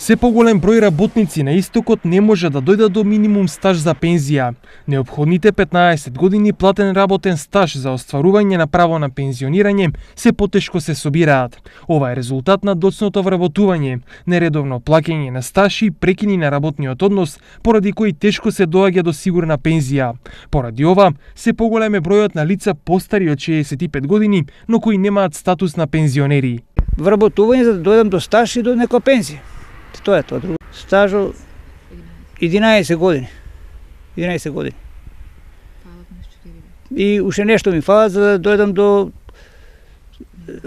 Се поголем број работници на истокот не може да дојдат до минимум стаж за пензија. Неопходните 15 години платен работен стаж за остварување на право на пензионирање се потешко се собираат. Ова е резултат на доцното вработување, нередовно плаќање на стаж и прекини на работниот однос, поради кои тешко се доаѓа до сигурна пензија. Поради ова, се поголем е бројот на лица постари од 65 години, но кои немаат статус на пензионери. Вработување за да дојдам до стаж и до нека пензија. Тоа е тоа друго. Стажо 11 години. 11 години. И уште нешто ми фала за да дојдам до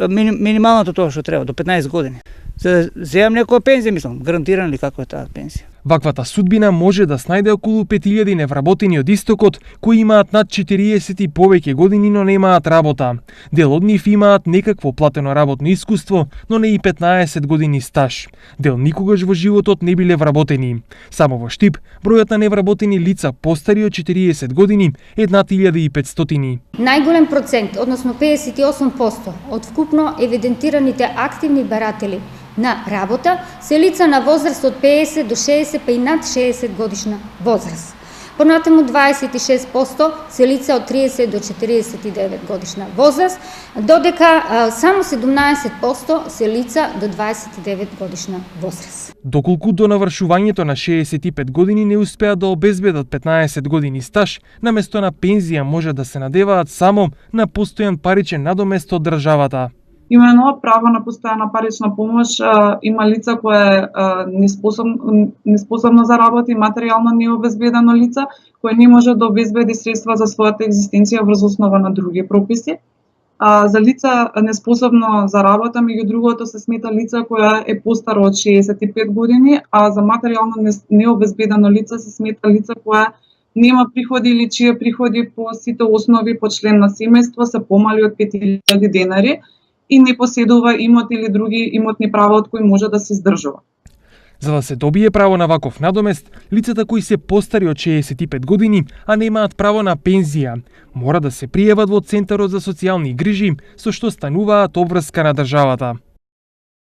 минималното тоа што треба, до 15 години. За да земам некоја пензија, мислам, гарантирана ли како е таа пензија. Ваквата судбина може да снајде околу 5000 невработени од истокот кои имаат над 40 и повеќе години, но немаат работа. Дел од нив имаат некакво платено работно искуство, но не и 15 години стаж. Дел никогаш во животот не биле вработени. Само во Штип, бројот на невработени лица постари од 40 години е над 1500. Најголем процент, односно 58% од вкупно евидентираните активни баратели на работа се лица на возраст од 50 до 60 па и над 60 годишна возраст. Понатаму 26% се лица од 30 до 49 годишна возраст, додека само 17% се лица до 29 годишна возраст. Доколку до навршувањето на 65 години не успеат да обезбедат 15 години стаж, наместо на пензија може да се надеваат само на постојан паричен надомест од државата. Имено право на постојана парична помош има лица кое е неспособно за работа и материјално необезбедено лица, кое не може да обезбеди средства за својата екзистенција врз основа на други прописи. За лица неспособно за работа, меѓу другото, се смета лица која е постара од 65 години, а за материјално необезбедено лица се смета лица која нема приходи или чие приходи по сите основи по член на семејство се помали од 5000 денари и не поседува имот или други имотни права од кои може да се издржува. За да се добие право на ваков надомест, лицата кои се постари од 65 години, а немаат право на пензија, мора да се пријават во Центарот за социјални грижи, со што стануваат обврска на државата.